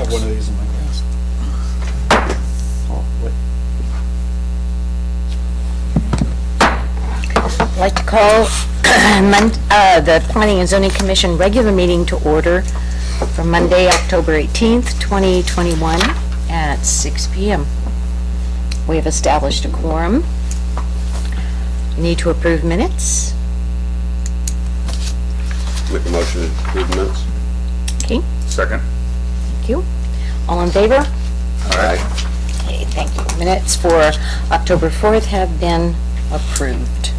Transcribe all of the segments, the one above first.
have one of these in my glass. Oh, wait. I'd like to call the Planning and Zoning Commission regular meeting to order for Monday, October 18th, 2021 at 6 p.m. We have established a quorum. Need to approve minutes. Make a motion to approve minutes. Okay, Second. thank you. All in favor? Aye. Okay, thank you. Minutes for October 4th have been approved.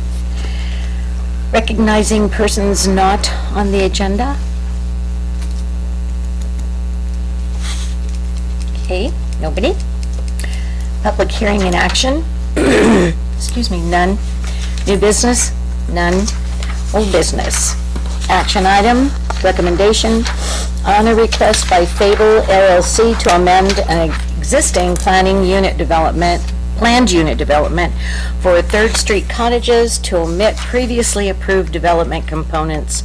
Recognizing persons not on the agenda. Okay, nobody. Public hearing and action. Excuse me, none. New business, none. Old business. Action item, recommendation on a request by Fable LLC to amend an existing planned unit development for 3rd Street cottages to omit previously approved development components,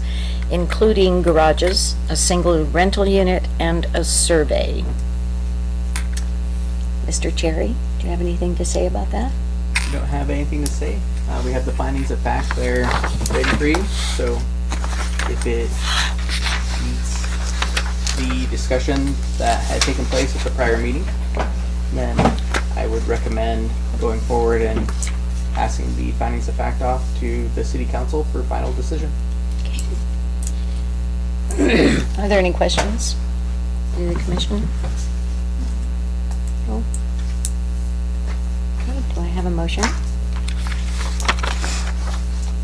including garages, a single rental unit, and a survey. Mr. Cherry, do you have anything to say about that? We don't have anything to say. We have the findings of fact there ready for you. So if it meets the discussion that had taken place at the prior meeting, then I would recommend going forward and passing the findings of fact off to the city council for final decision. Okay. Are there any questions in the commission? No? Okay, do I have a motion?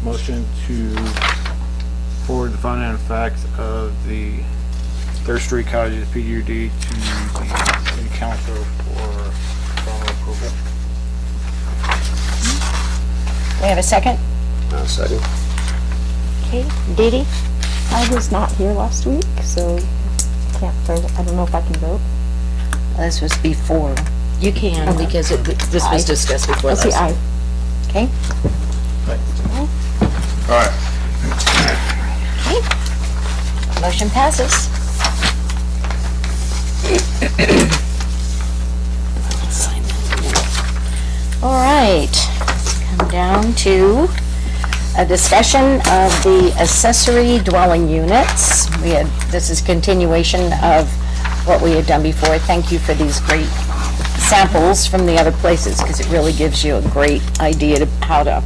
Motion to forward the finding of facts of the 3rd Street Cottages PUD to the city council for final approval. Do we have a second? Second. Okay, Dee Dee? I was not here last week, so I don't know if I can vote. This was before. You can, Okay. because this was discussed before Okay, this. aye. Okay? All right. Okay. Motion passes. Sign that. All right, let's come down to a discussion of the accessory dwelling units. This is continuation of what we had done before. Thank you for these great samples from the other places, because it really gives you a great idea to how to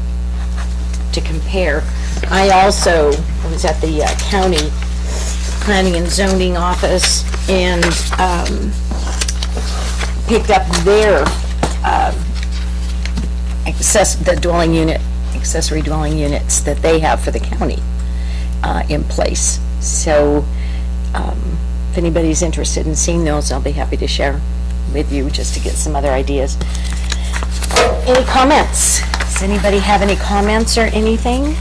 compare. I also was at the county planning and zoning office and picked up their accessory dwelling units that they have for the county in place. So if anybody's interested in seeing those, I'll be happy to share with you just to get some other ideas. Any comments? Does anybody have any comments or anything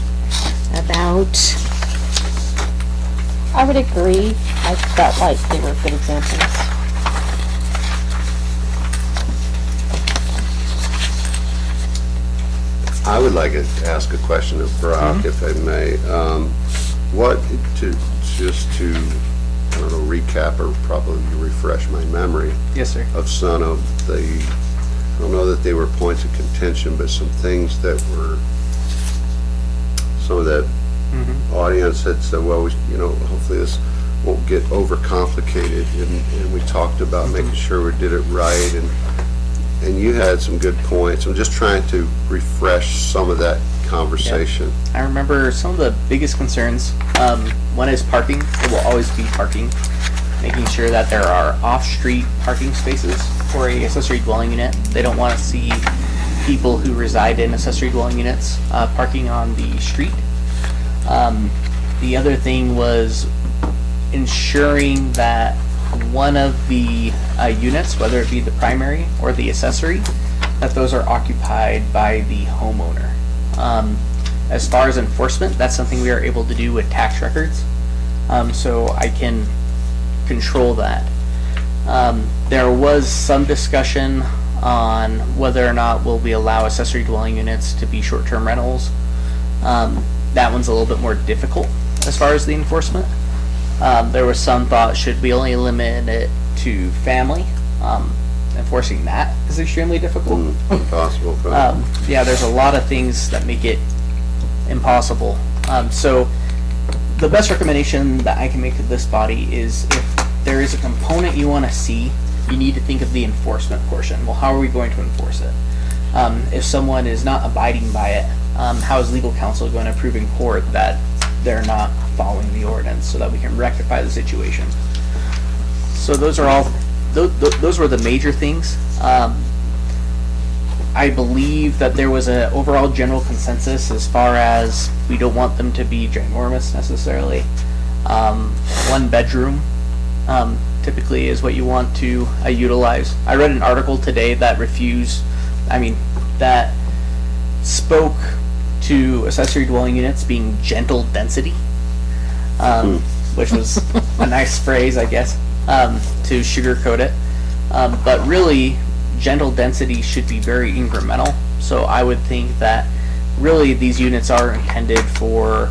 about? I would agree. I felt like they were good examples. I would like to ask a question of Brock, if I may. Just to, I don't know, recap or probably refresh my memory Yes, sir. of some of the, I don't know that they were points of contention, but some things that were, some of that audience had said, well, hopefully this won't get overcomplicated, and we talked about making sure we did it right, and you had some good points. I'm just trying to refresh some of that conversation. I remember some of the biggest concerns. One is parking. There will always be parking. Making sure that there are off-street parking spaces for a accessory dwelling unit. They don't want to see people who reside in accessory dwelling units parking on the street. The other thing was ensuring that one of the units, whether it be the primary or the accessory, that those are occupied by the homeowner. As far as enforcement, that's something we are able to do with tax records, so I can control that. There was some discussion on whether or not will we allow accessory dwelling units to be short-term rentals. That one's a little bit more difficult as far as the enforcement. There was some thought, should we only limit it to family, enforcing that is extremely difficult. Possible. Yeah, there's a lot of things that make it impossible. So the best recommendation that I can make to this body is if there is a component you want to see, you need to think of the enforcement portion. Well, how are we going to enforce it? If someone is not abiding by it, how is legal counsel going to prove in court that they're not following the ordinance so that we can rectify the situation? So those are all, those were the major things. I believe that there was an overall general consensus as far as we don't want them to be ginormous necessarily. 1 bedroom typically is what you want to utilize. I read an article today that that spoke to accessory dwelling units being gentle density, which was a nice phrase, I guess, to sugarcoat it. But really, gentle density should be very incremental. So I would think that really these units are intended for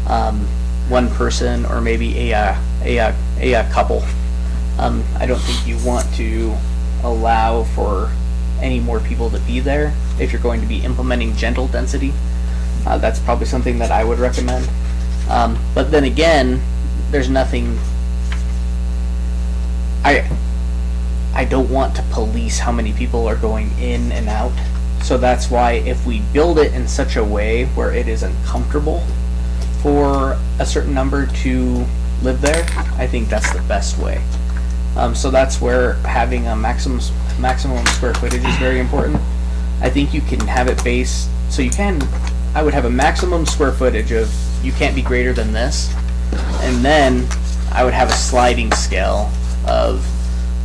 1 person or maybe a couple. I don't think you want to allow for any more people to be there if you're going to be implementing gentle density. That's probably something that I would recommend. But then again, there's nothing. I don't want to police how many people are going in and out. So that's why if we build it in such a way where it is uncomfortable for a certain number to live there, I think that's the best way. So that's where having a maximum square footage is very important. I think you can have it based, so I would have a maximum square footage of, you can't be greater than this, and then I would have a sliding scale of,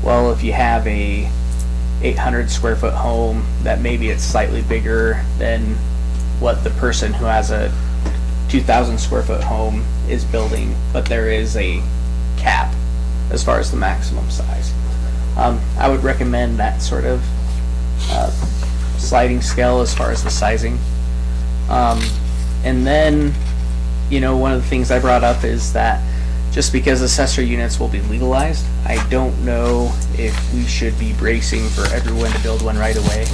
well, if you have a 800 square foot home, that maybe it's slightly bigger than what the person who has a 2,000 square foot home is building, but there is a cap as far as the maximum size. I would recommend that sort of sliding scale as far as the sizing. And then, one of the things I brought up is that just because accessory units will be legalized, I don't know if we should be bracing for everyone to build one right away.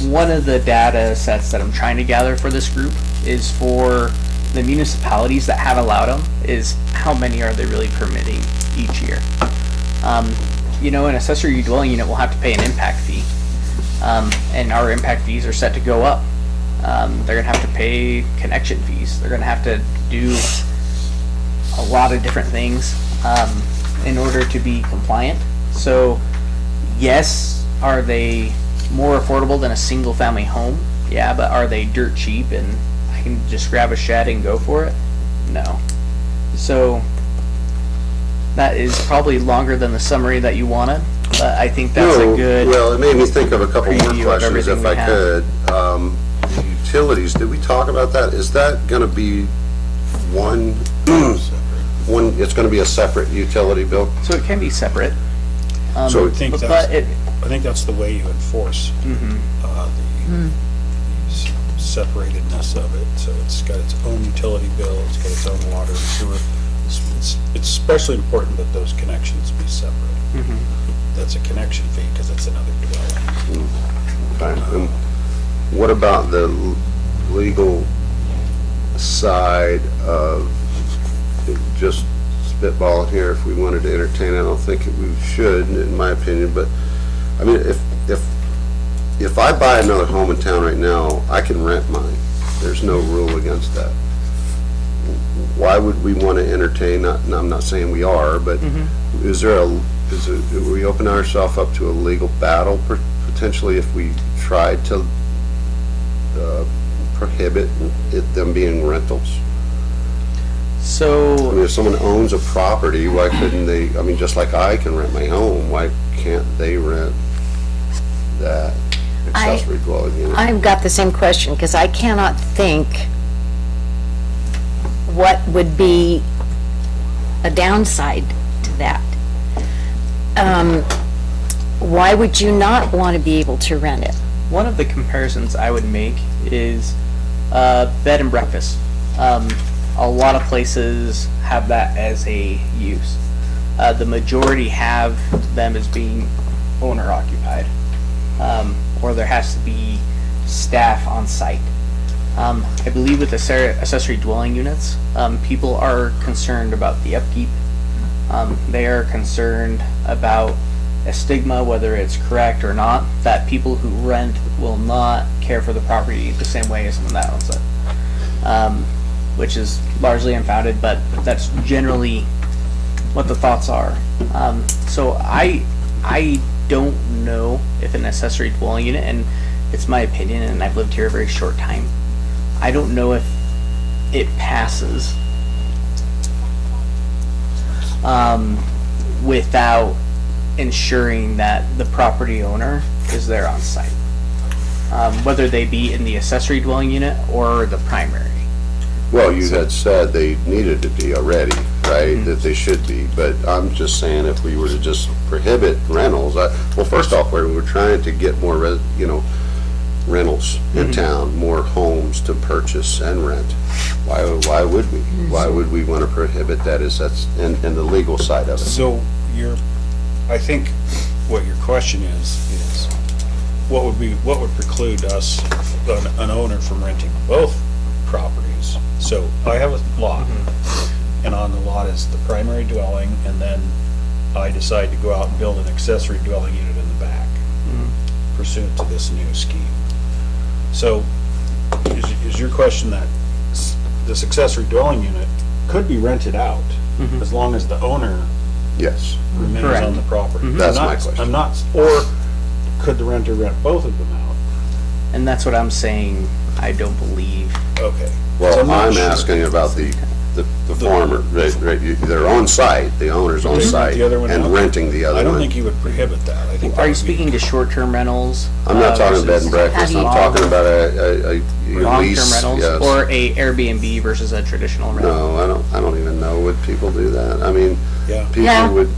One of the data sets that I'm trying to gather for this group is for the municipalities that have allowed them, is how many are they really permitting each year. An accessory dwelling unit will have to pay an impact fee, and our impact fees are set to go up. They're going to have to pay connection fees. They're going to have to do a lot of different things in order to be compliant. So, yes, are they more affordable than a single family home? Yeah, but are they dirt cheap and I can just grab a shed and go for it? No. So, that is probably longer than the summary that you wanted, but I think that's a good. Well, it made me think of a couple more preview of questions if everything I we have. could. The utilities, did we talk about that? Is that going to be one, it's going to be a separate utility bill? So it can be separate. So I think that's the way you enforce the separatedness of it. So it's got its own utility bill, it's got its own water and sewer. It's especially important that those connections be separate. That's a connection fee because it's another dwelling. Okay. What about the legal side of, just spitballing here, if we wanted to entertain it? I don't think we should, in my opinion, but I mean, if I buy another home in town right now, I can rent mine. There's no rule against that. Why would we want to entertain, I'm not saying we are, but do we open ourselves up to a legal battle potentially if we tried to prohibit them being rentals? So, I mean, if someone owns a property, why couldn't they, I mean, just like I can rent my home, why can't they rent that accessory dwelling unit? I've got the same question, because I cannot think what would be a downside to that. Why would you not want to be able to rent it? one of the comparisons I would make is bed and breakfast. A lot of places have that as a use. the majority have them as being owner occupied. Or there has to be staff on site. I believe with accessory dwelling units, people are concerned about the upkeep. They are concerned about a stigma, whether it's correct or not, that people who rent will not care for the property the same way as someone that owns it. Which is largely unfounded, but that's generally what the thoughts are. So I don't know if an accessory dwelling unit, and it's my opinion, and I've lived here a very short time, I don't know if it passes without ensuring that the property owner is there on site, whether they be in the accessory dwelling unit or the primary. Well, you had said they needed to be already, right, that they should be, but I'm just saying if we were to just prohibit rentals, well, first off, we're trying to get more, rentals in town, more homes to purchase and rent. Why would we? Why would we want to prohibit that? That's in the legal side of it. So I think what your question is what would preclude us, an owner, from renting both properties? So I have a lot, and on the lot is the primary dwelling, and then I decide to go out and build an accessory dwelling unit in the back, pursuant to this new scheme. So is your question that this accessory dwelling unit could be rented out as long as the owner Yes. remains Correct. on the property? That's my question. I'm not, or could the renter rent both of them out? And that's what I'm saying, I don't believe. Okay. Well, I'm not I'm sure. asking about the farmer, right, they're on site, the owner's on They rent site the other one and out? renting the other I don't one. think you would prohibit that. I think that Are you would be- speaking to short-term rentals? I'm not talking bed and breakfast, Have I'm you- talking about a Long-term lease, rentals, yes. or a Airbnb versus a traditional rental? No, I don't even know, would people do that? I mean, Yeah. Yeah. people would.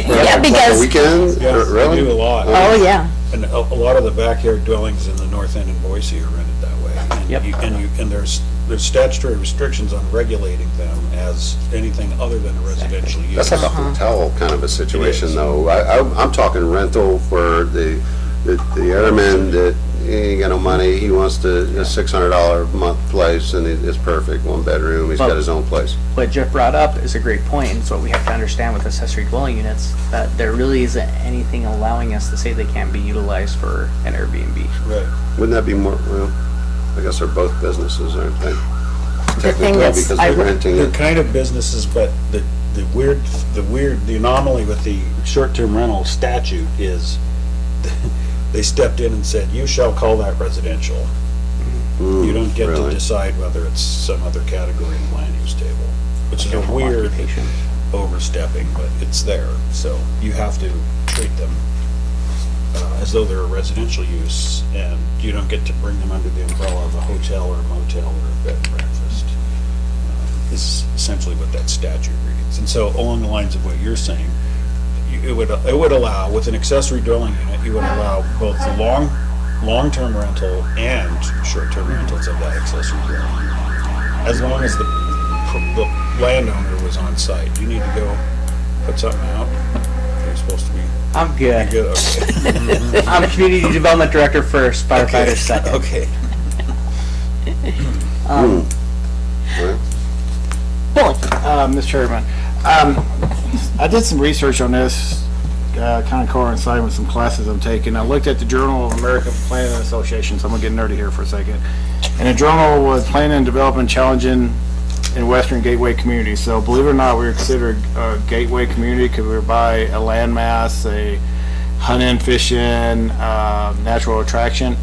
Yeah, because- Weekends, Yeah, they really? do a lot. Oh, yeah. And a lot of the backyard dwellings in the north end in Boise are rented that way. And Yep. And there's statutory restrictions on regulating them as anything other than a residential use. That's like a hotel kind of a It situation, is. though. I'm talking rental for the airman that he ain't got no money, he wants a $600 a month place, and it's perfect, one bedroom, he's got his own place. What Jeff brought up is a great point, and it's what we have to understand with accessory dwelling units, that there really isn't anything allowing us to say they can't be utilized for an Airbnb. Right. Wouldn't that be more, well, I guess they're both businesses, aren't they? The thing Technically, that's, because I, they're renting They're it. kind of businesses, but the anomaly with the short-term rental statute is they stepped in and said, you shall call that residential. You don't get to really? decide whether it's some other category in the land use table, which is a Home weird occupation. overstepping, but it's there. So you have to treat them as though they're a residential use, and you don't get to bring them under the umbrella of a hotel or a motel or a bed and breakfast. Is essentially what that statute reads. And so along the lines of what you're saying, it would allow, with an accessory dwelling unit, you would allow both the long-term rental and short-term rentals of that accessory dwelling unit, as long as the landowner was on site. You need to go put something out. You're supposed to be I'm good. good. Okay. I'm community development director first, firefighter second. Okay. Right? Billy, Mr. Chairman, I did some research on this, kind of coinciding with some classes I'm taking. I looked at the Journal of American Planning Association, so I'm gonna get nerdy here for a second. And the journal was Planning and Development Challenging in Western Gateway Communities. So believe it or not, we were considered a gateway community because we were by a landmass, a hunting, fishing, natural attraction.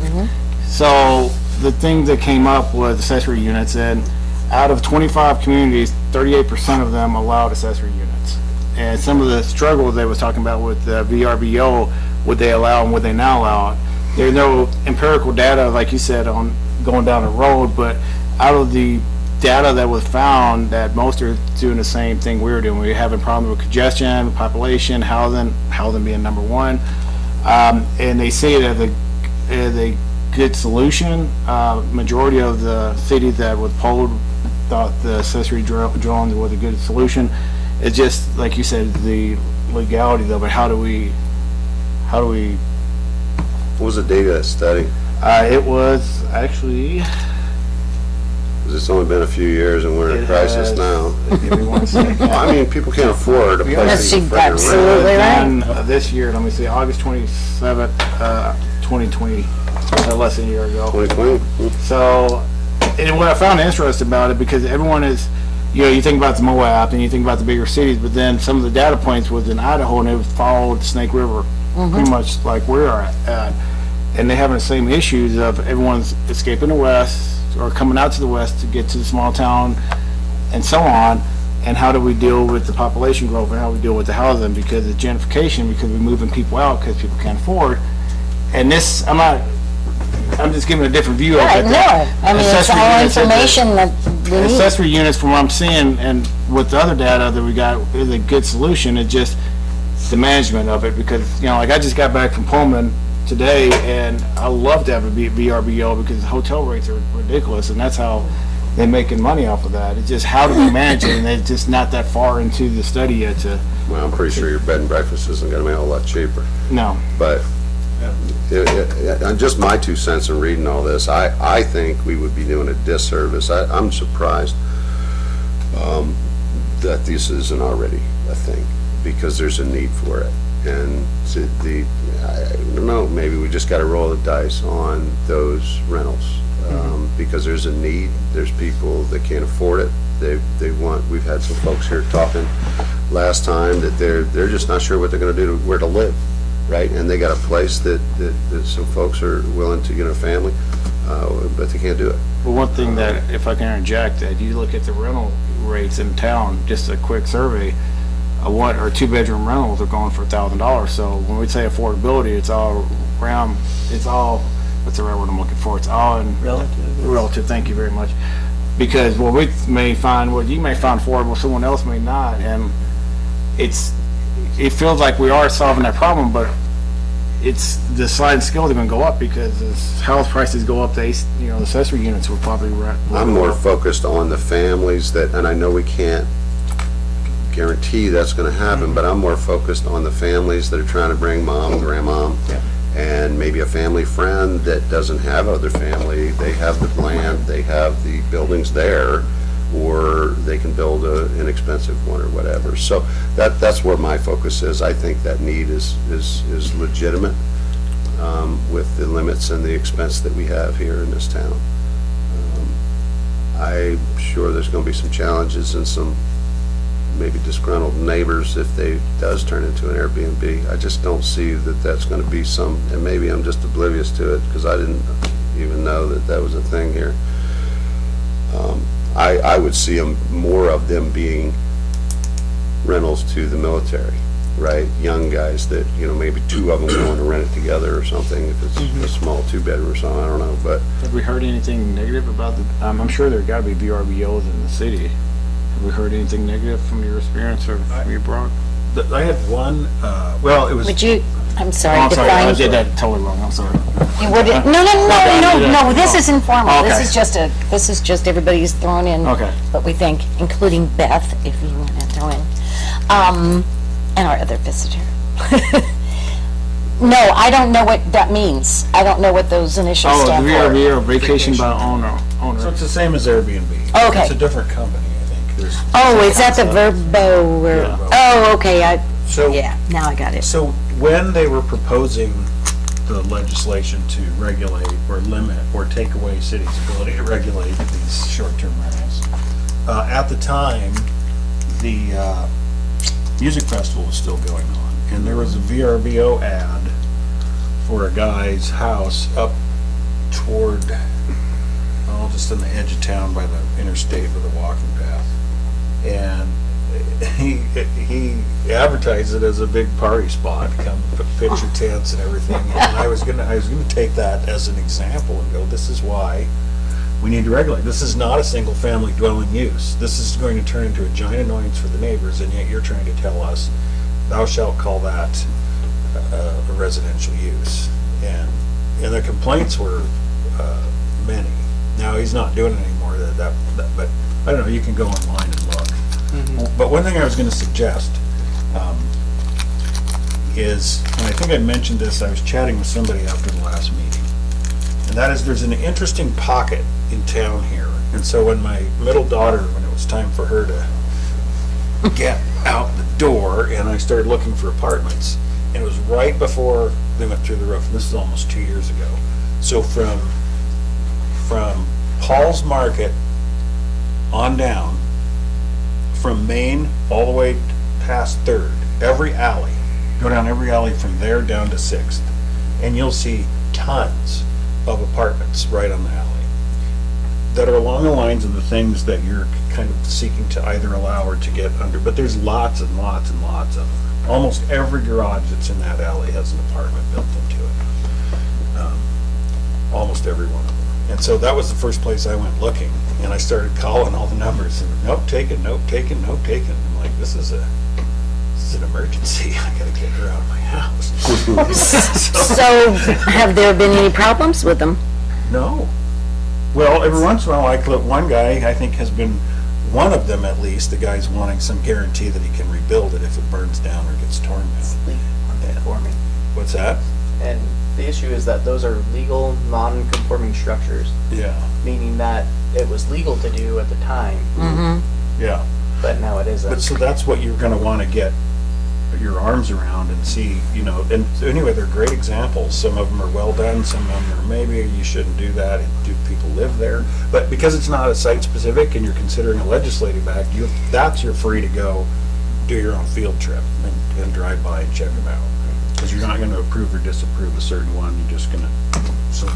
So the thing that came up was accessory units, and out of 25 communities, 38% of them allowed accessory units. And some of the struggles they was talking about with the VRBO, would they allow and would they not allow it? There's no empirical data, like you said, on going down the road, but out of the data that was found, that most are doing the same thing we're doing. We're having problems with congestion, population, housing being number one. And they see it as a good solution. Majority of the cities that was polled thought the accessory dwellings was a good solution. It's just, like you said, the legality though, but how do we, What was the date of that study? it was actually, 'Cause it's only been a few years and we're in a it crisis has- now. give me one second. I mean, people can't afford a place Yes, to you freaking rent. absolutely right. Done, this year, let me see, August 27th, 2020, less than a year ago. 2020? So, and what I found interesting about it, because everyone is, you think about the Moab and you think about the bigger cities, but then some of the data points was in Idaho and it followed Snake River, pretty much like we are at. And they're having the same issues of everyone's escaping the west or coming out to the west to get to the small town and so on. And how do we deal with the population growth and how we deal with the housing because of gentrification, because we're moving people out because people can't afford. And this, I'm just giving a different view of Right, it. no, I mean, it's Accessory all units, information that we need. Accessory units, from what I'm seeing, and with the other data that we got, is a good solution. It's just the management of it, because, like I just got back from Pullman today, and I love to have a VRBO because hotel rates are ridiculous, and that's how they're making money off of that. It's just how do we manage it, and it's just not that far into the study yet to, Well, I'm pretty sure your bed and breakfast isn't gonna be a whole lot cheaper. no. But, just my 2 cents in reading all this, I think we would be doing a disservice. I'm surprised that this isn't already a thing, because there's a need for it. And I don't know, maybe we just gotta roll the dice on those rentals, because there's a need. There's people that can't afford it. We've had some folks here talking last time that they're just not sure what they're gonna do, where to live, right? And they got a place that some folks are willing to get a family, but they can't do it. Well, one thing that, if I can interject, that you look at the rental rates in town, just a quick survey, a 1 or 2 bedroom rentals are going for $1,000. So when we say affordability, it's all around, what's the right word I'm looking for? It's all in relative, thank you very much. Because what we may find, what you may find affordable, someone else may not, and it feels like we are solving that problem, but it's the sliding scale is going to go up because as house prices go up, the accessory units will probably. I'm more focused on the families that, and I know we can't guarantee that's gonna happen, but I'm more focused on the families that are trying to bring mom and grandmom, and maybe a family friend that doesn't have other family. They have the land, they have the buildings there, or they can build an inexpensive one or whatever. So that's where my focus is. I think that need is legitimate, with the limits and the expense that we have here in this town. I'm sure there's gonna be some challenges and some maybe disgruntled neighbors if they does turn into an Airbnb. I just don't see that that's going to be and maybe I'm just oblivious to it because I didn't even know that was a thing here. I would see more of them being rentals to the military, right? Young guys that, maybe 2 of them going to rent it together or something, if it's a small 2-bedroom or something, I don't know, but. Have we heard anything negative about I'm sure there got to be VRBOs in the city. Have we heard anything negative from your experience or from your Brock? I had one, it was. Would you, I'm sorry, Oh, I'm sorry, I define. did that totally wrong, I'm sorry. You would, no, this is informal. Okay. This is just everybody's thrown in. Okay. What we think, including Beth, if you want to throw in, and our other visitor. No, I don't know what that means. I don't know what those initials Oh, stand for. VRBO, vacation by owner. So it's the same as Airbnb. Okay. It's a different company, I think. Oh, is that the Verbo or, Yeah. oh, okay, So, now I got it. so when they were proposing the legislation to regulate or limit or take away cities' ability to regulate these short-term rentals, at the time, the music festival was still going on, and there was a VRBO ad for a guy's house up toward, just on the edge of town by the interstate with a walking path. And he advertised it as a big party spot, come pitch your tents and everything. And I was gonna take that as an example and go, this is why we need to regulate. This is not a single family dwelling use. This is going to turn into a giant annoyance for the neighbors, and yet you're trying to tell us, thou shalt call that a residential use. And the complaints were many. Now, he's not doing it anymore, but I don't know, you can go online and look. But one thing I was gonna suggest, is, and I think I mentioned this, I was chatting with somebody after the last meeting, and that is, there's an interesting pocket in town here. And so when my middle daughter, when it was time for her to get out the door, and I started looking for apartments, and it was right before they went through the roof, and this is almost 2 years ago. So from Paul's Market on down, from Main all the way past Third, every alley, go down every alley from there down to 6th, and you'll see tons of apartments right on the alley that are along the lines of the things that you're kind of seeking to either allow or to get under, but there's lots and lots and lots of them. Almost every garage that's in that alley has an apartment built into it. Almost every one of them. And so that was the first place I went looking, and I started calling all the numbers, and nope taken, nope taken, nope taken. I'm like, this is an emergency. I gotta get her out of my house. So, have there been any problems with them? No. Well, every once in a while, like one guy, I think has been, one of them at least, the guy's wanting some guarantee that he can rebuild it if it burns down or gets torn down. Non-conforming. What's that? And the issue is that those are legal, non-conforming structures, Yeah, meaning that it was legal to do at the time, yeah. but now it But isn't. so that's what you're gonna wanna get your arms around and see, you know, and anyway, they're great examples. Some of them are well done, some of them are maybe you shouldn't do that, and do people live there? But because it's not a site specific and you're considering a legislative act, you're free to go do your own field trip and drive by and check them out. Because you're not gonna approve or disapprove a certain one, you're just gonna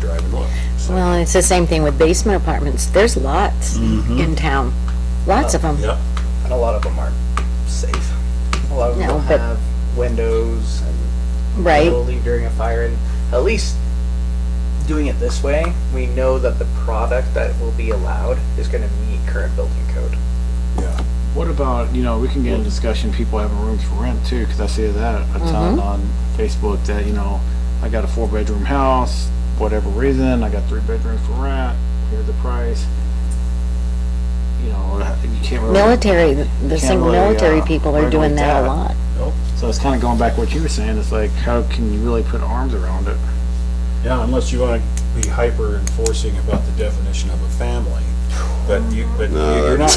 drive and look. So, Well, it's the same thing with basement apartments. There's lots in town. Lots of them. yeah, And a lot of them aren't safe. A lot of them No, don't but- have windows and Right. will leave during a fire. And at least doing it this way, we know that the product that will be allowed is gonna meet current building code. yeah. What about, you know, we can get in discussion, people having rooms for rent too, because I see that a ton on Facebook that, you know, I got a 4-bedroom house, whatever reason, I got 3 bedrooms for rent, here's the price. You know, you can't really. Military, the single really, military people are doing regulate that a that. lot. Nope. So it's kind of going back to what you were saying, it's like, how can you really put arms around it? Yeah, unless you want to be hyper enforcing about the definition of a family, but No, you're not.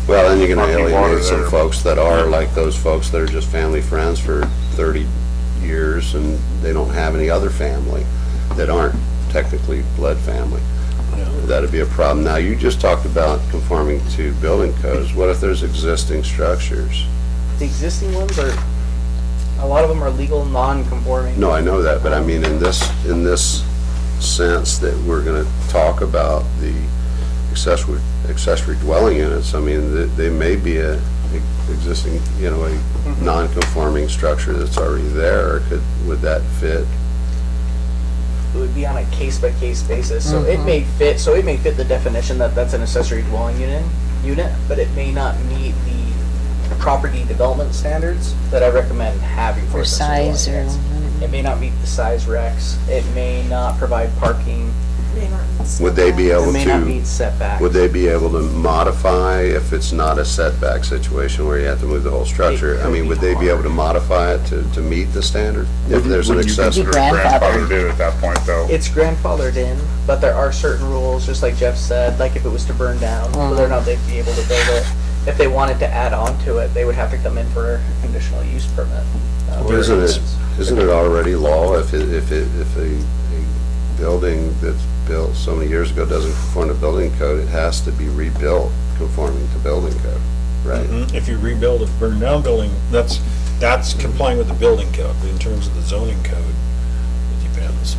Well, then you're gonna Fucking water alienate some there. folks that are like those folks that are just family friends for 30 years and they don't have any other family that aren't technically blood family. That'd be a problem. Now, you just talked about conforming to building codes. What if there's existing structures? The existing ones are, a lot of them are legal, non-conforming. No, I know that, but I mean, in this sense that we're gonna talk about the accessory dwelling units, I mean, they may be a existing, you know, a non-conforming structure that's already there. Would that fit? It would be on a case-by-case basis, so it may fit the definition that that's an accessory dwelling unit, but it may not meet the property development standards that I recommend having for For accessory size dwelling or. units. It may not meet the size regs, it may not provide parking, Would they be it able may not to, meet setbacks. would they be able to modify if it's not a setback situation where you have to move the whole structure? I mean, would they be able to modify it to meet the standard? If there's an Would you accessory? consider Grandfather. grandfathered in at that point, though? It's grandfathered in, but there are certain rules, just like Jeff said, like if it was to burn down, whether or not they'd be able to build it. If they wanted to add on to it, they would have to come in for a conditional use permit. Isn't it already law if a building that's built so many years ago doesn't conform to building code, it has to be rebuilt conforming to building code, right? If you rebuild a burned down building, that's complying with the building code, but in terms of the zoning code, it depends.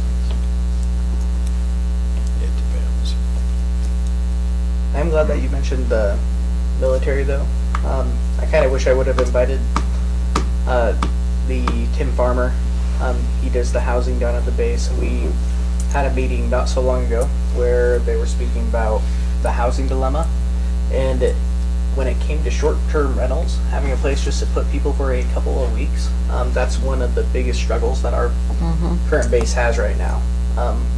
It depends. I'm glad that you mentioned the military, though. I kind of wish I would have invited the Tim Farmer. He does the housing down at the base, and we had a meeting not so long ago where they were speaking about the housing dilemma. And when it came to short-term rentals, having a place just to put people for a couple of weeks, that's one of the biggest struggles that our current base has right now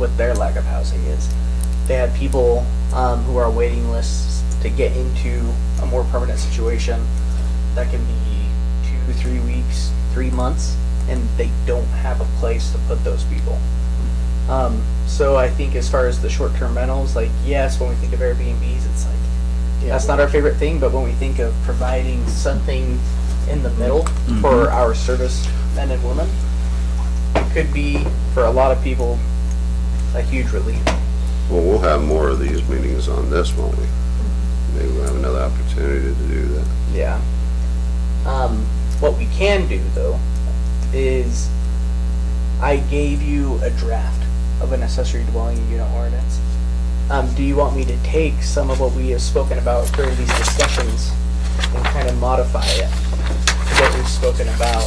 with their lack of housing is they had people who are waiting lists to get into a more permanent situation, that can be 2, 3 weeks, 3 months, and they don't have a place to put those people. So I think as far as the short-term rentals, like, yes, when we think of Airbnbs, it's like, that's not our favorite thing, but when we think of providing something in the middle for our service men and women, it could be, for a lot of people, a huge relief. Well, we'll have more of these meetings on this, won't we? Maybe we'll have another opportunity to do that. Yeah. What we can do, though, is I gave you a draft of an accessory dwelling unit ordinance. Do you want me to take some of what we have spoken about during these discussions and kind of modify it to what we've spoken about,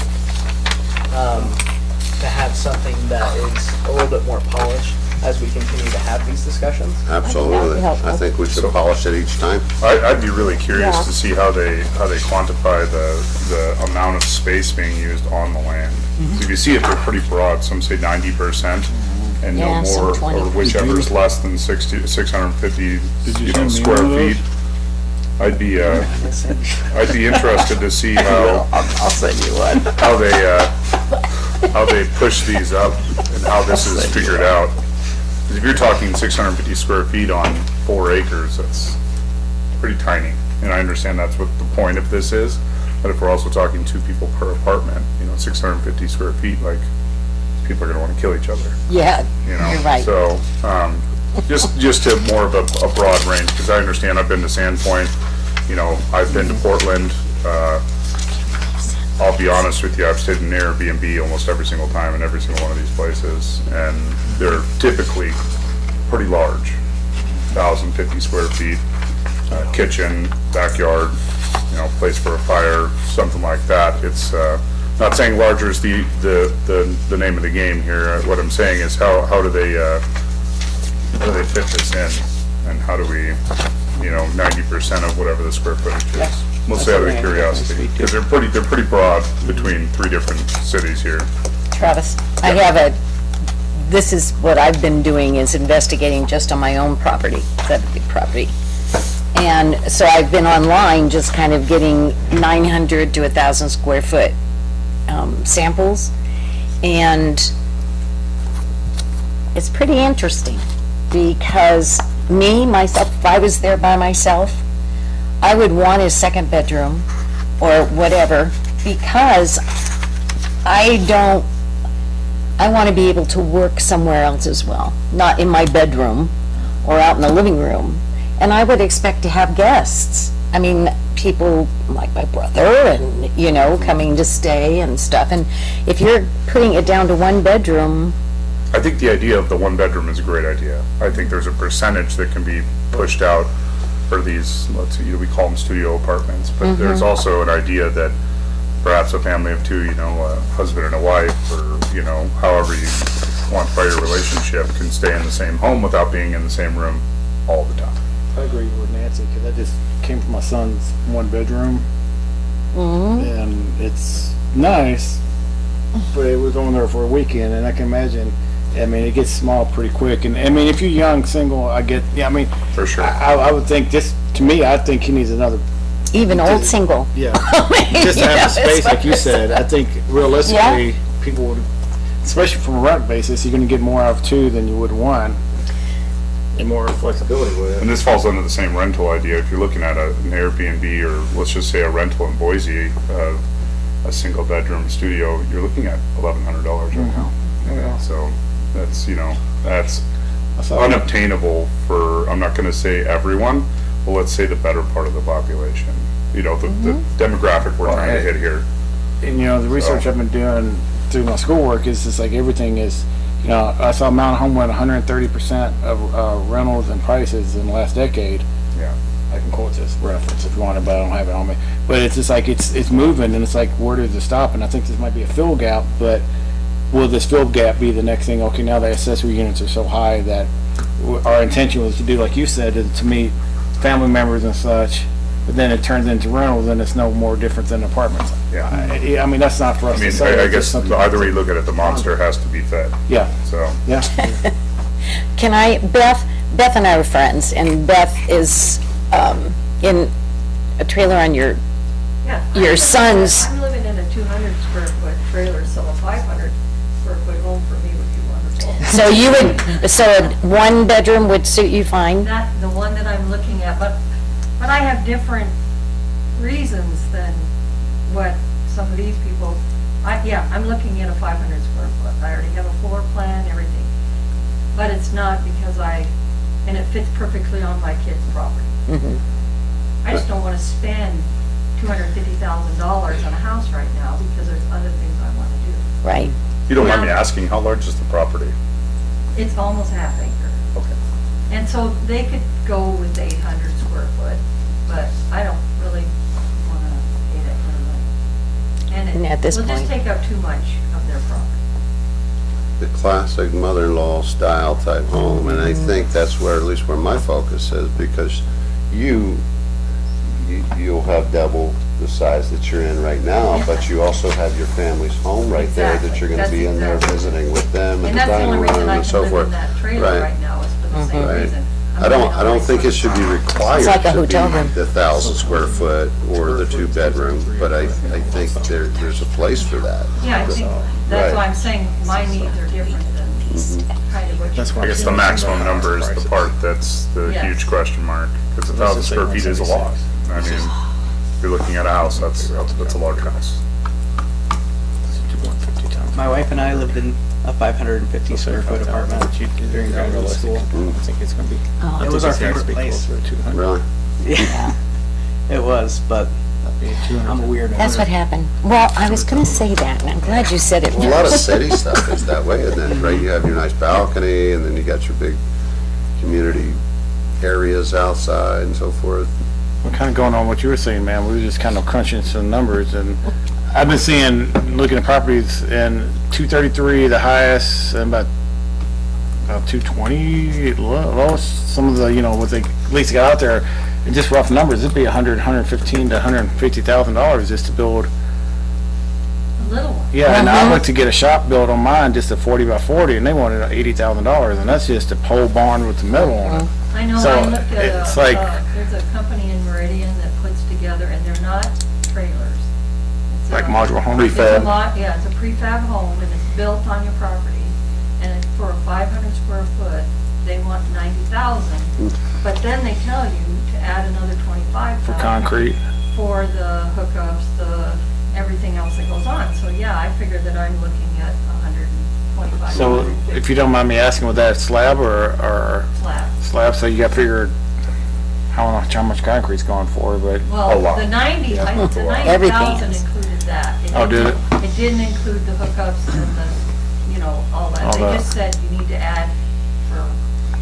to have something that is a little bit more polished as we continue to have these discussions? Absolutely. helpful. I think we should polish it each time. I'd be really curious Yeah. to see how they quantify the amount of space being used on the land. So if you see it, they're pretty broad. Some say 90% and no Yeah, some more, 20. or whichever's less than 650, Did you you know, send me square one of those? feet. I'd be interested to see how I'll send you one. how they push these up and how this is figured out. 'Cause if you're talking 650 square feet on 4 acres, that's pretty tiny. And I understand that's what the point of this is, but if we're also talking 2 people per apartment, 650 square feet, like, people are gonna wanna kill each other, Yeah, you know? you're right. So, just to more of a broad range, because I understand, I've been to Sandpoint, I've been to Portland, I'll be honest with you, I've stayed in Airbnb almost every single time in every single one of these places, and they're typically pretty large, 1,050 square feet, kitchen, backyard, place for a fire, something like that. It's, not saying larger is the name of the game here. What I'm saying is how do they fit this in? And how do we, 90% of whatever the square footage is? Yes. Mostly out of That's something I curiosity, think we because they're pretty broad between 3 different cities here. Travis, I have this is what I've been doing, is investigating just on my own property, that big property. And so I've been online just kind of getting 900 to 1,000 square foot samples. And it's pretty interesting because myself, if I was there by myself, I would want a second bedroom or whatever, because I want to be able to work somewhere else as well, not in my bedroom or out in the living room. And I would expect to have guests. I mean, people like my brother and, coming to stay and stuff. And if you're putting it down to 1 bedroom, I think the idea of the 1 bedroom is a great idea. I think there's a percentage that can be pushed out for these, we call them studio apartments, but there's also an idea that perhaps a family of 2, a husband and a wife, or, however you quantify your relationship, can stay in the same home without being in the same room all the time. I agree with Nancy, because I just came from my son's 1 bedroom, and it's nice, but it was only there for a weekend, and I can imagine, it gets small pretty quick, and if you're young, single, For sure. I would think I think he needs another, even old single. yeah, just to have the space, like you said. I think realistically, people would, especially from a rent basis, you're gonna get more out of 2 than you would 1, and more flexibility with it. And this falls under the same rental idea. If you're looking at an Airbnb, or let's just say a rental in Boise, a single bedroom studio, you're looking at $1,100 right now. Yeah. So that's, that's I saw- unobtainable for, I'm not gonna say everyone, but let's say the better part of the population. The demographic we're trying to hit here. And the research I've been doing through my schoolwork is just like everything is, I saw Mount Home went 130% of rentals and prices in the last decade. Yeah. I can quote this reference if you want it, but I don't have it on me. But it's just like, it's moving, and it's like, where does it stop? And I think this might be a fill gap, but will this fill gap be the next thing? Okay, now the accessory units are so high that our intention was to do, like you said, to meet family members and such, but then it turns into rentals, and it's no more different than apartments. Yeah. That's not for us to say. I that's just guess something- either way you look at it, the monster has to be fed. Yeah, So, yeah. Beth and I are friends, and Beth is, in a trailer on your Yeah. son's, I'm living in a 200 square foot trailer, so a 500 square foot home for me would be wonderful. so you would, so a one bedroom would suit you fine? Not the one that I'm looking at, but I have different reasons than what some of these people, I'm looking at a 500 square foot. I already have a floor plan, everything. But it's not because and it fits perfectly on my kid's property. I just don't want to spend $250,000 on a house right now because there's other things I want to do. Right. You don't mind me asking, how large is the property? It's almost half acre. Okay. And so they could go with 800 square foot, but I don't really want to pay that kind of money. And And at this it will just point- take up too much of their property. The classic mother-in-law style type home, and I think that's where, at least where my focus is, because you'll have double the size that you're in right now, but you also have your family's home right there that you're gonna be in there Exactly. visiting with them in And the that's the dining only reason room I and can so live forth. in that trailer right now is for the same Right. reason. I don't think it should be required It's like a to hotel be room. the 1,000 square foot or the 2 bedroom, but I think there's a place for that. Yeah, I think, that's Right. why I'm saying my needs are different than kind of what you. That's why I guess the maximum number is the part that's the Yes. huge question mark, because 1,000 square feet is a lot. I mean, if you're looking at a house, that's a large house. My wife and I lived in a 550 square foot apartment during graduate school. I think it's gonna be. Oh. It was our favorite place. Really? Yeah, it was, but I'm a weirdo. That's what happened. Well, I was gonna say that, and I'm glad you said it. A lot of city stuff is that way, isn't it? Right, you have your nice balcony, and then you got your big community areas outside and so forth. We're kind of going on what you were saying, man. We were just kind of crunching some numbers, and I've been seeing, looking at properties, and 233 the highest, and about 220 lowest. Some of the, what they at least got out there, and just rough numbers, it'd be 115 to 150,000 dollars just to build. A little one. Yeah, and I looked to get a shop built on mine, just a 40 by 40, and they wanted $80,000, and that's just a pole barn with the metal on it. I know, So, I looked at it's like- there's a company in Meridian that puts together, and they're not trailers. It's Like a- modular home. It's a lot, yeah, it's a prefab home, and it's built on your property, and for a 500 square foot, they want 90,000, but then they tell you to add another 25,000. For concrete. For the hookups, everything else that goes on, so yeah, I figured that I'm looking at 125. So, if you don't mind me asking, was that slab or Flat. slab? So you got figured how much concrete's going for, but A Well, lot. the 90, Yeah. the Everything 90,000 is. included that. Oh, did it? It didn't include the hookups and all that. All They that. just said you need to add for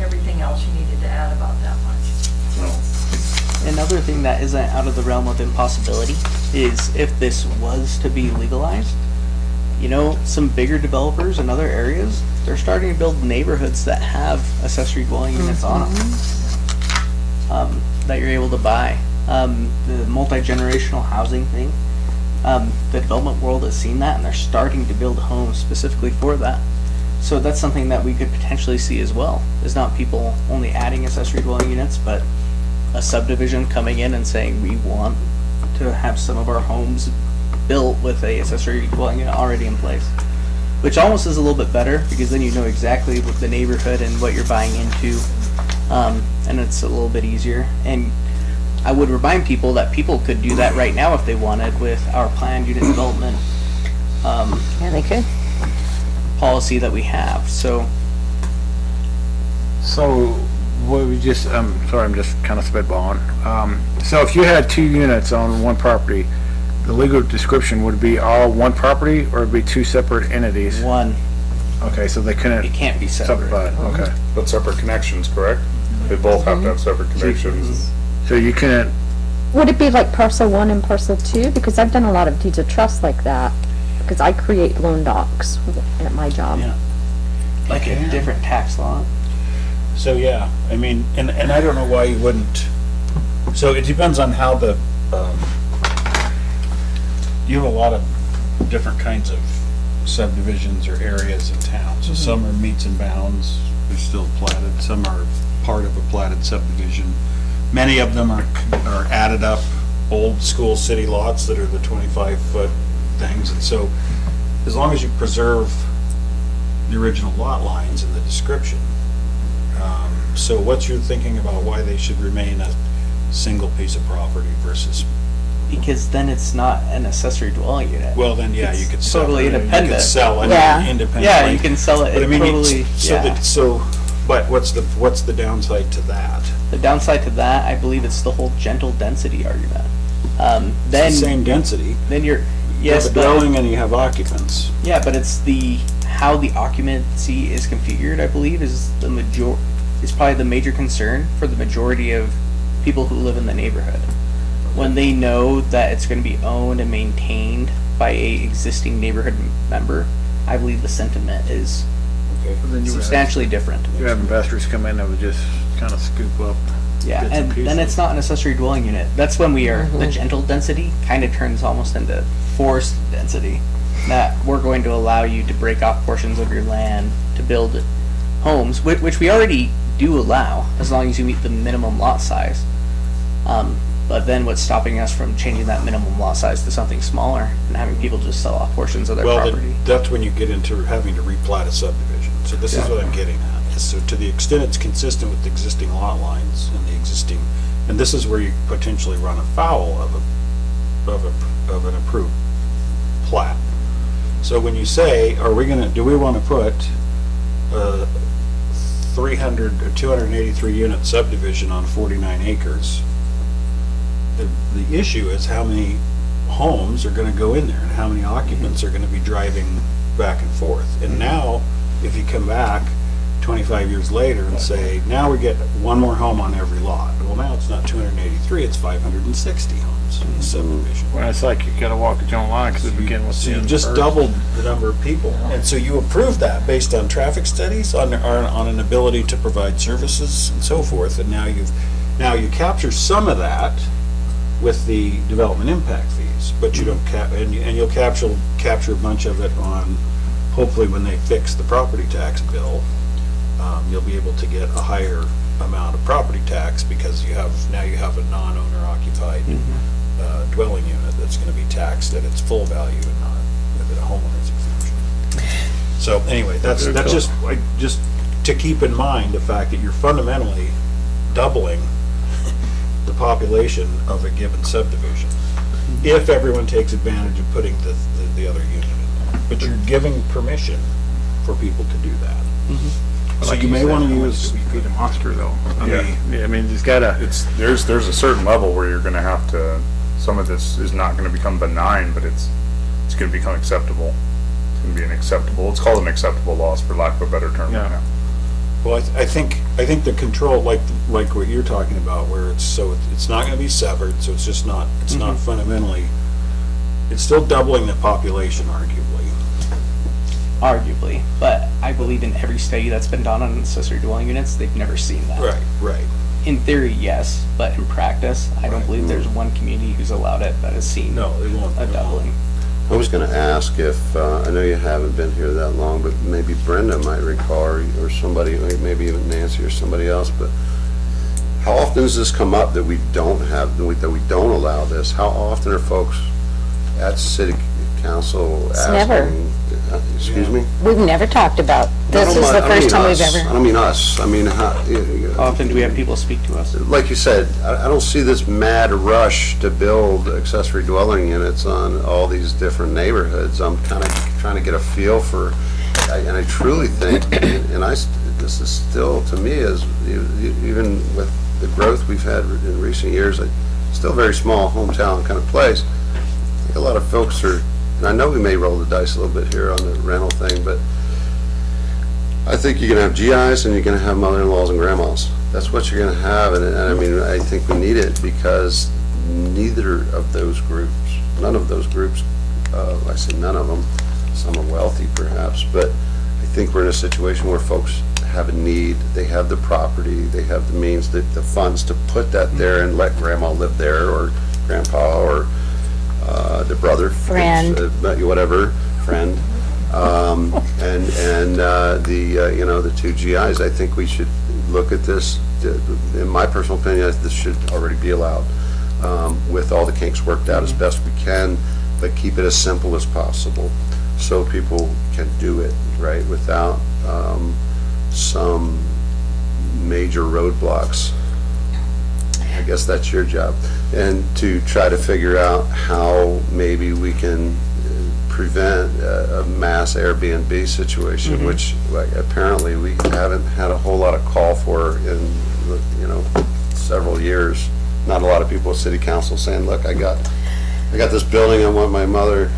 everything else, you needed to add about that much. Another thing that isn't out of the realm of impossibility is if this was to be legalized, some bigger developers in other areas, they're starting to build neighborhoods that have accessory dwelling units on them that you're able to buy. The multi-generational housing thing, the development world has seen that, and they're starting to build homes specifically for that. So that's something that we could potentially see as well, is not people only adding accessory dwelling units, but a subdivision coming in and saying, we want to have some of our homes built with a accessory dwelling unit already in place. Which almost is a little bit better, because then you know exactly what the neighborhood and what you're buying into, and it's a little bit easier. And I would remind people that people could do that right now if they wanted with our planned unit development Yeah, they could. policy that we have, so. what we just, sorry, I'm just kind of spitballing. So if you had 2 units on one property, the legal description would be all one property, or it'd be 2 separate entities? One, Okay, so they couldn't it can't be separate. subdivide, okay. But separate connections, correct? They both have to have separate connections. So you couldn't, Would it be like parcel 1 and parcel 2? Because I've done a lot of deeds of trust like that, because I create loan docs at my job. Yeah. Like a different tax law. So, yeah, I mean, and I don't know why you wouldn't, so it depends on how you have a lot of different kinds of subdivisions or areas in town. So some are meets and bounds, they're still platted, some are part of a platted subdivision. Many of them are added up, old school city lots that are the 25-foot things. And so as long as you preserve the original lot lines in the description. So what's your thinking about why they should remain a single piece of property versus, Because then it's not an accessory dwelling unit. well, then, yeah, you could sell totally it. You independent. could sell it Yeah. independently. Yeah, you can sell it But I mean, totally, but what's the downside to that? The downside to that, I believe it's the whole gentle density argument. It's the Then, same density. then you're, You have yes, a but, dwelling and you have occupants. yeah, but it's how the occupancy is configured, I believe, is is probably the major concern for the majority of people who live in the neighborhood. When they know that it's gonna be owned and maintained by a existing neighborhood member, I believe the sentiment is Okay. Then you have, substantially different. you have investors come in that would just kind of scoop up. Yeah, bits and then pieces. it's not an accessory dwelling unit. That's when the gentle density kind of turns almost into forced density. That we're going to allow you to break off portions of your land to build homes, which we already do allow, as long as you meet the minimum lot size. But then what's stopping us from changing that minimum lot size to something smaller and having people just sell off portions of their Well, property? that's when you get into having to replat a subdivision. So this is what I'm getting at. Is so to the extent it's consistent with the existing lot lines and the existing, and this is where you potentially run afoul of an approved plat. So when you say, do we want to put 300 or 283 unit subdivision on 49 acres? The issue is how many homes are gonna go in there and how many occupants are gonna be driving back and forth. And now, if you come back 25 years later and say, now we get one more home on every lot. Well, now it's not 283, it's 560 homes in the subdivision. When it's like you gotta walk your own line, cause it begin with. So the you just first. doubled the number of people. And so you approved that based on traffic studies, on an ability to provide services and so forth. And now you capture some of that with the development impact fees, but you don't and you'll capture a bunch of it on, hopefully when they fix the property tax bill, you'll be able to get a higher amount of property tax because now you have a non-owner occupied dwelling unit that's gonna be taxed at its full value and not with a homeowner's exemption. So anyway, that's just to keep in mind the fact that you're fundamentally doubling the population of a given subdivision, if everyone takes advantage of putting the other unit in there. But you're giving permission for people to do that. So Like you may said, want to how much use, do we feed a monster though? Yeah. I mean, just gotta. There's a certain level where you're gonna have to, some of this is not gonna become benign, but it's gonna become acceptable. It's gonna be it's called an acceptable loss, for lack of a better term right Yeah. now. well, I think the control, like what you're talking about, where it's not going to be severed, so it's not fundamentally, it's still doubling the population arguably. Arguably, but I believe in every study that's been done on accessory dwelling units, they've never seen that. Right. In theory, yes, but in practice, I don't Right. believe there's one community who's allowed it that has seen No, they won't. a doubling. I was gonna ask if, I know you haven't been here that long, but maybe Brenda might recall, or somebody, maybe even Nancy or somebody else, but how often does this come up that we don't allow this? How often are folks at city council It's asking? never. Excuse me? We've never talked about, this I is don't the mind- I first mean time we've us. I ever. don't mean us, I mean, How often do we have people speak to us? like you said, I don't see this mad rush to build accessory dwelling units on all these different neighborhoods. I'm kind of trying to get a feel for, and I truly think, this is still, to me, is, even with the growth we've had in recent years, still very small hometown kind of place. I think a lot of folks are, and I know we may roll the dice a little bit here on the rental thing, but I think you're gonna have GIs and you're gonna have mother-in-laws and grandmas. That's what you're gonna have, and I mean, I think we need it because neither of those groups, none of those groups, I say none of them, some are wealthy perhaps, but I think we're in a situation where folks have a need, they have the property, they have the means, the funds to put that there and let grandma live there, or grandpa, or the brother. Friend. Whatever, friend. And the two GIs, I think we should look at this in my personal opinion, this should already be allowed, with all the kinks worked out as best we can, but keep it as simple as possible so people can do it, right, without some major roadblocks. I guess that's your job. And to try to figure out how maybe we can prevent a mass Airbnb situation, which like, apparently we haven't had a whole lot of call for in, several years. Not a lot of people at city council saying, look, I got this building, I want my mother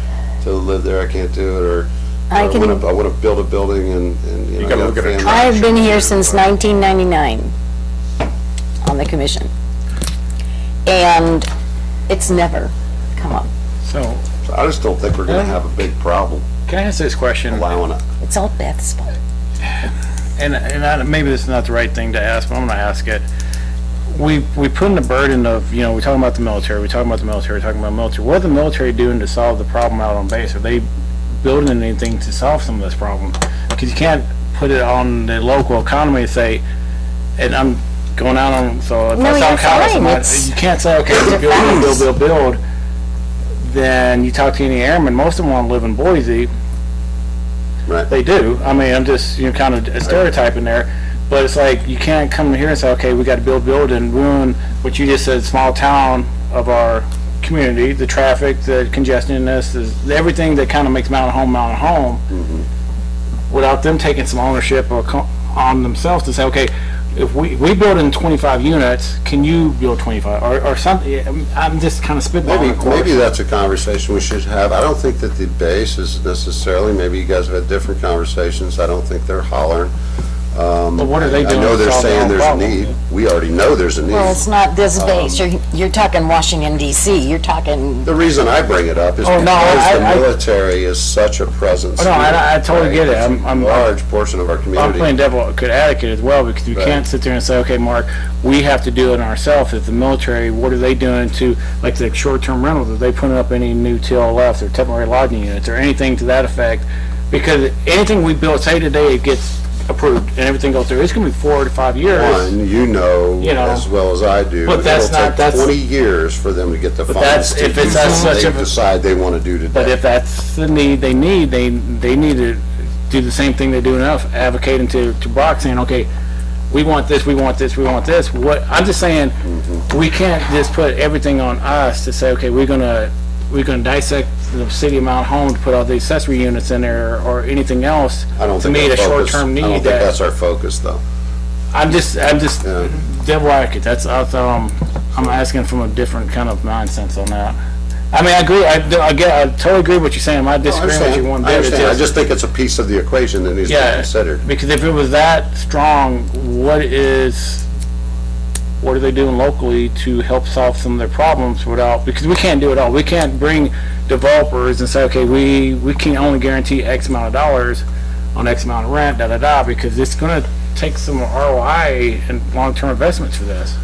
to live there, I can't do it, or I want to build a building and You gotta look at it. I've been here since 1999 on the commission. And it's never come up. So, So I just don't think we're gonna have a big problem can I ask this question? allowing it. It's all Beth's fault. Maybe this is not the right thing to ask, but I'm gonna ask it. We put in the burden of, we're talking about the military, we're talking about the military, we're talking about military. What are the military doing to solve the problem out on base? Are they building anything to solve some of this problem? Because you can't put it on the local economy and say, and I'm going out on, so if No, I sound you're fine. It's- you can't say, okay, build. Then you talk to any airmen, most of them want to live in Boise. Right. They do. I mean, I'm just, kind of stereotyping there. But it's like, you can't come here and say, okay, we got to build and ruin what you just said, small town of our community, the traffic, the congestionness, everything that kind of makes mountain home, without them taking some ownership on themselves to say, okay, if we build in 25 units, can you build 25 or something? I'm just kind of spitballing. Maybe that's a conversation we should have. I don't think that the base is necessarily, maybe you guys have had different conversations. I don't think they're hollering. But what are they doing I know to they're solve their saying own there's a problem? need. We already know there's a need. Well, it's not this base. You're talking Washington DC. You're talking, The reason I bring it up is Oh, no, because the I- military is such a presence. Oh, no, I totally right? get it. It's a I'm large portion of our I'm community. playing devil advocate as well, because you Right. can't sit there and say, okay, Mark, we have to do it ourselves. If the military, what are they doing to, like the short-term rentals, are they putting up any new TLFs or temporary lodging units or anything to that effect? Because anything we build, say today, it gets approved and everything goes through, it's gonna be 4 to 5 years. One, you know know, as well as I do, but that's it'll not- take that's- 20 years for them to get the But funds that's- to if do it's that something such they of a- decide they want to do today. But if that's the need they need, they need to do the same thing they do enough, advocating to Brock, saying, okay, we want this, we want this, we want this. What, I'm just saying, we can't just put everything on us to say, okay, we're gonna dissect the city of Mount Home to put all the accessory units in there or anything else I don't to think meet our a focus- short-term I don't need think that, that's our focus, though. I'm just Yeah. devil advocate. That's I'm asking from a different kind of mindset on that. I mean, I agree. I totally agree with what you're saying. I'm not disagreeing with you one I bit. It's understand. I just think it's a piece of the equation that needs to be yeah, considered. because if it was that strong, what are they doing locally to help solve some of their problems without? Because we can't do it all. We can't bring developers and say, okay, we can only guarantee X amount of dollars on X amount of rent, because it's going to take some ROI and long-term investments for this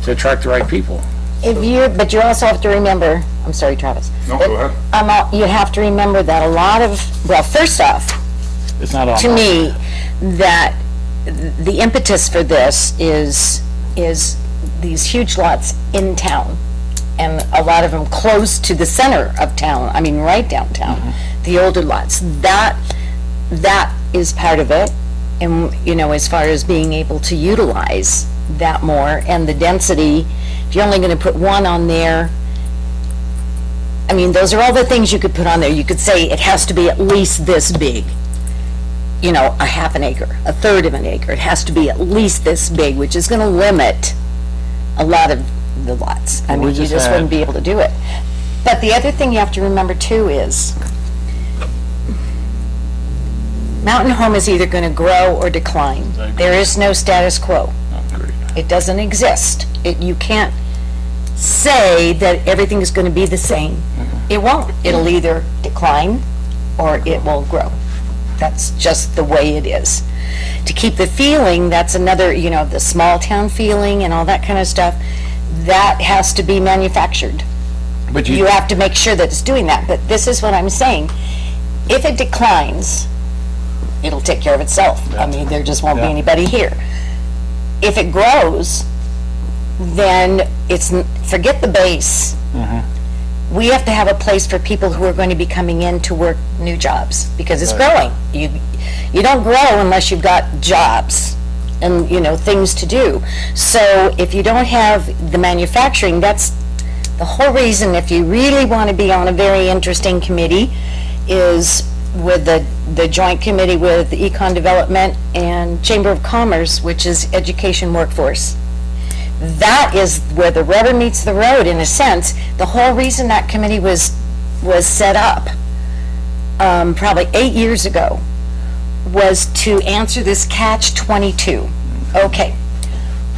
to attract the right people. but you also have to remember, I'm sorry, Travis. No, go ahead. You have to remember that a lot of, well, first off, It's not all. to me, that the impetus for this is these huge lots in town, and a lot of them close to the center of town, I mean, right downtown, the older lots. That is part of it, and, as far as being able to utilize that more, and the density, if you're only gonna put one on there, I mean, those are all the things you could put on there. You could say it has to be at least this big. A half an acre, a third of an acre. It has to be at least this big, which is gonna limit a lot of the lots. I We mean, you just just had- wouldn't be able to do it. But the other thing you have to remember too is, Mountain Home is either gonna grow or decline. There is no status quo. It doesn't exist. You can't say that everything is gonna be the same. It won't. It'll either decline or it will grow. That's just the way it is. To keep the feeling, that's another, the small town feeling and all that kind of stuff, that has to be manufactured. But You have to make sure that it's doing that. But this is what I'm saying. If it declines, it'll take care of itself. I mean, there just won't be Yeah. anybody here. if it grows, then forget the base. We have to have a place for people who are going to be coming in to work new jobs, because it's growing. You don't grow unless you've got jobs and, things to do. So if you don't have the manufacturing, that's the whole reason, if you really want to be on a very interesting committee, is with the joint committee with Econ Development and Chamber of Commerce, which is Education Workforce. That is where the rubber meets the road, in a sense. The whole reason that committee was set up, probably 8 years ago, was to answer this catch-22. Okay,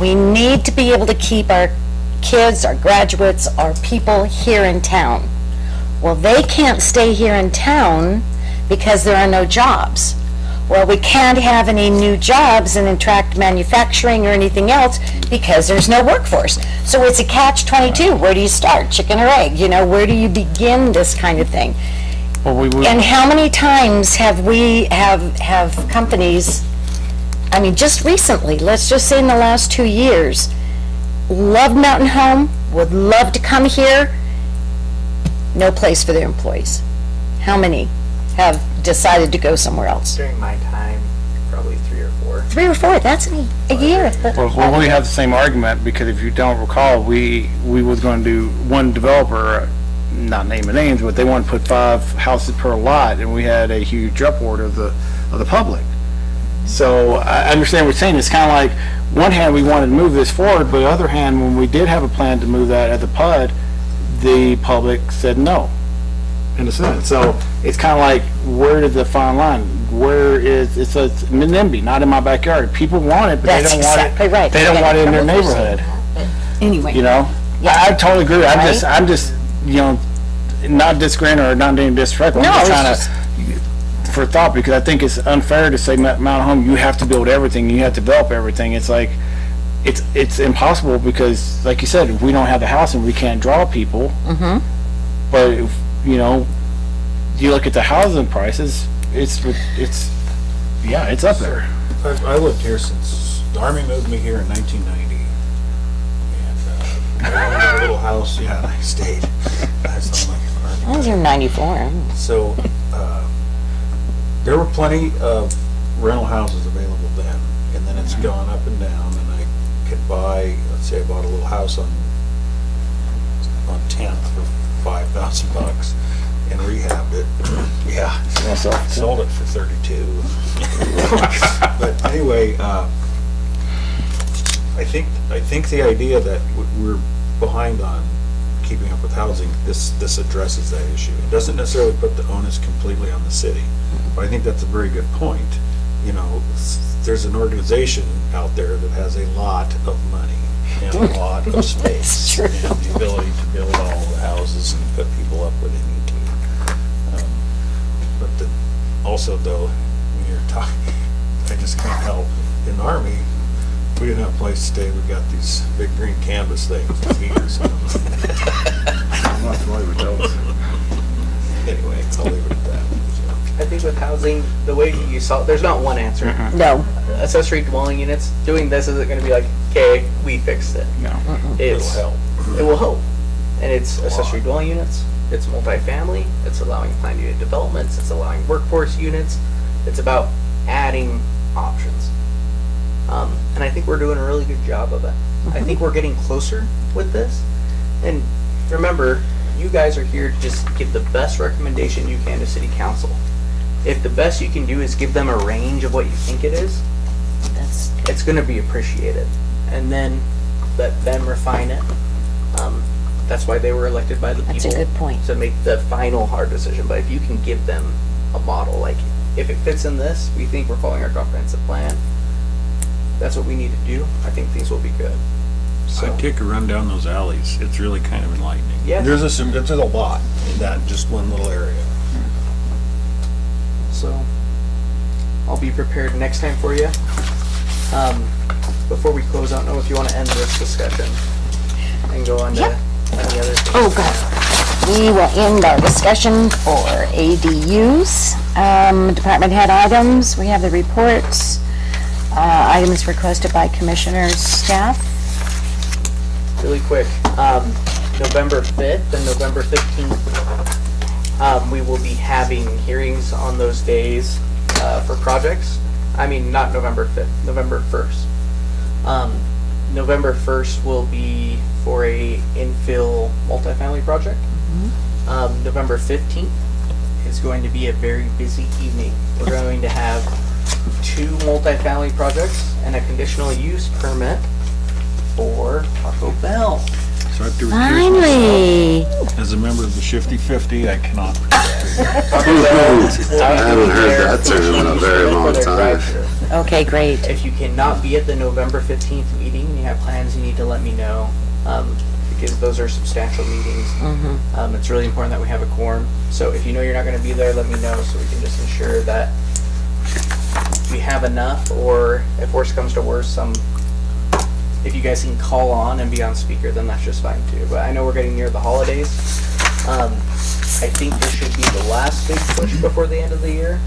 we need to be able to keep our kids, our graduates, our people here in town. Well, they can't stay here in town because there are no jobs. Well, we can't have any new jobs and attract manufacturing or anything else because there's no workforce. So it's a catch-22. Where do you start? Chicken or egg? Where do you begin this kind of thing? Well, And how many times have we have companies, I mean, just recently, let's just say in the last 2 years, love Mountain Home, would love to come here, no place for their employees. How many have decided to go somewhere else? During my time, probably 3 or 4. 3 or 4, that's a year. Well, we have the same argument, because if you don't recall, we was going to do one developer, not naming names, but they wanted to put 5 houses per lot, and we had a huge uproar of the public. So I understand what you're saying. It's kind of like, one hand, we wanted to move this forward, but the other hand, when we did have a plan to move that at the PUD, the public said no, in a sense. So it's kind of like, where did the fine line? Where is, it's NIMBY, not in my backyard. People want it, but they That's don't want it. exactly right. They don't want it in their neighborhood, Anyway. I totally agree. I'm Right? just, not disagreeing or not being disrespectful. No, I'm just it's trying to, for thought, because I think it's unfair to say Mountain Home, you have to build everything, you have to develop everything. It's like, it's impossible, because, like you said, if we don't have the house and we can't draw people. But if, you look at the housing prices, it's up there. I lived here since, the Army moved me here in 1990. And I owned a little house, I stayed. That's not my Army. I was here in 94. So, there were plenty of rental houses available then, and then it's gone up and down, and I could buy, let's say I bought a little house on 10th for $5,000 and rehabbed it. Yeah, sold it for 32. But anyway, I think the idea that we're behind on keeping up with housing, this addresses that issue. It doesn't necessarily put the onus completely on the city, but I think that's a very good point. There's an organization out there that has a lot of money and a lot of space and the ability to build all the houses and put people up where they need to. But also, though, when you're talking, I just can't help. In the Army, we didn't have a place to stay. We got these big green canvas things with heaters in them. I'm not familiar with those. Anyway, I'll leave it at that. I think with housing, the way you solve, there's not one answer. No. Accessory dwelling units, doing this isn't going to be like, okay, we fixed it. No. It'll It's, help. it will help. And it's accessory dwelling units, it's multifamily, it's allowing planned unit developments, it's allowing workforce units. It's about adding options. And I think we're doing a really good job of it. I think we're getting closer with this. And remember, you guys are here to just give the best recommendation you can to city council. If the best you can do is give them a range of what you think it is, it's going to be appreciated. And then let them refine it. That's why they were elected by the people. That's a good point. To make the final hard decision. But if you can give them a model, like if it fits in this, we think we're following our comprehensive plan. That's what we need to do. I think things will be good. So I'd take a run down those alleys. It's really kind of enlightening. Yeah. There's a lot in that just one little area. So I'll be prepared next time for you. Before we close, I don't know if you want to end this discussion and go on to any other things. Oh, God. We will end our discussion for ADUs. Department head items, we have the reports. Items requested by commissioners, staff. Really quick, November 5th and November 15th, we will be having hearings on those days for projects. I mean, not November 5th, November 1st. November 1st will be for a infill multifamily project. November 15th is going to be a very busy evening. We're going to have 2 multifamily projects and a conditional use permit for Taco Bell. So I have to recuse Finally. myself. As a member of the Shifty 50, I cannot. Taco Bell will I haven't be heard there that term in a very for long their time. drive-thru. Okay, great. If you cannot be at the November 15th meeting, and you have plans, you need to let me know, because those are substantial meetings. It's really important that we have a quorum. So if you know you're not gonna be there, let me know so we can just ensure that we have enough, or if worse comes to worse, if you guys can call on and be on speaker, then that's just fine too. But I know we're getting near the holidays. I think this should be the last big push before the end of the year.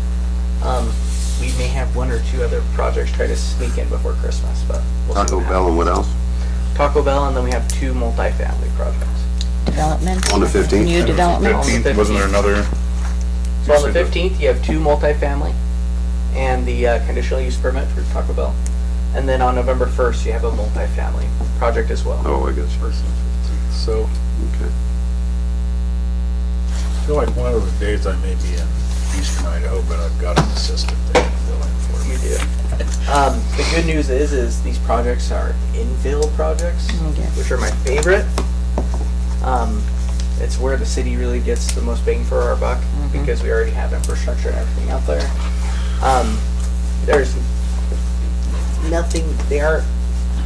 We may have 1 or 2 other projects try to sneak in before Christmas, but we'll see Taco what Bell and what else? happens. Taco Bell, and then we have 2 multifamily projects. Development. On the 15th? New development. 15th, wasn't there another? So on the 15th, you have 2 multifamily and the conditional use permit for Taco Bell. And then on November 1st, you have a multifamily project as well. Oh, I guess. So, Okay. I feel like one of the days I may be in eastern Idaho, but I've got an assistant that can fill in for me. You do. The good news is these projects are infill projects, which are my favorite. It's where the city really gets the most bang for our buck because we already have infrastructure and everything out there. There's nothing, they aren't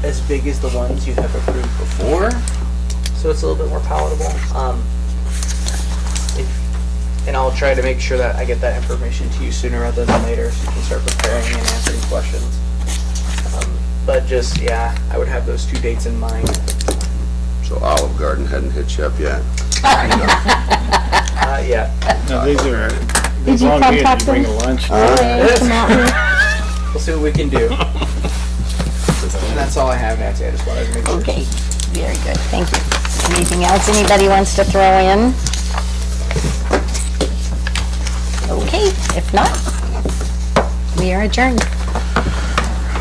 as big as the ones you have approved before, so it's a little bit more palatable. And I'll try to make sure that I get that information to you sooner rather than later so you can start preparing and answering questions. But just, yeah, I would have those 2 dates in mind. So Olive Garden hadn't hit you up yet? Yeah. No, these are, Did these you long meetings, contact you bring a them? lunch. Hey, come out here. We'll see what we can do. And that's all I have, Nancy. I just wanted to make sure. Okay, very good, thank you. Anything else anybody wants to throw in? Okay, if not, we are adjourned.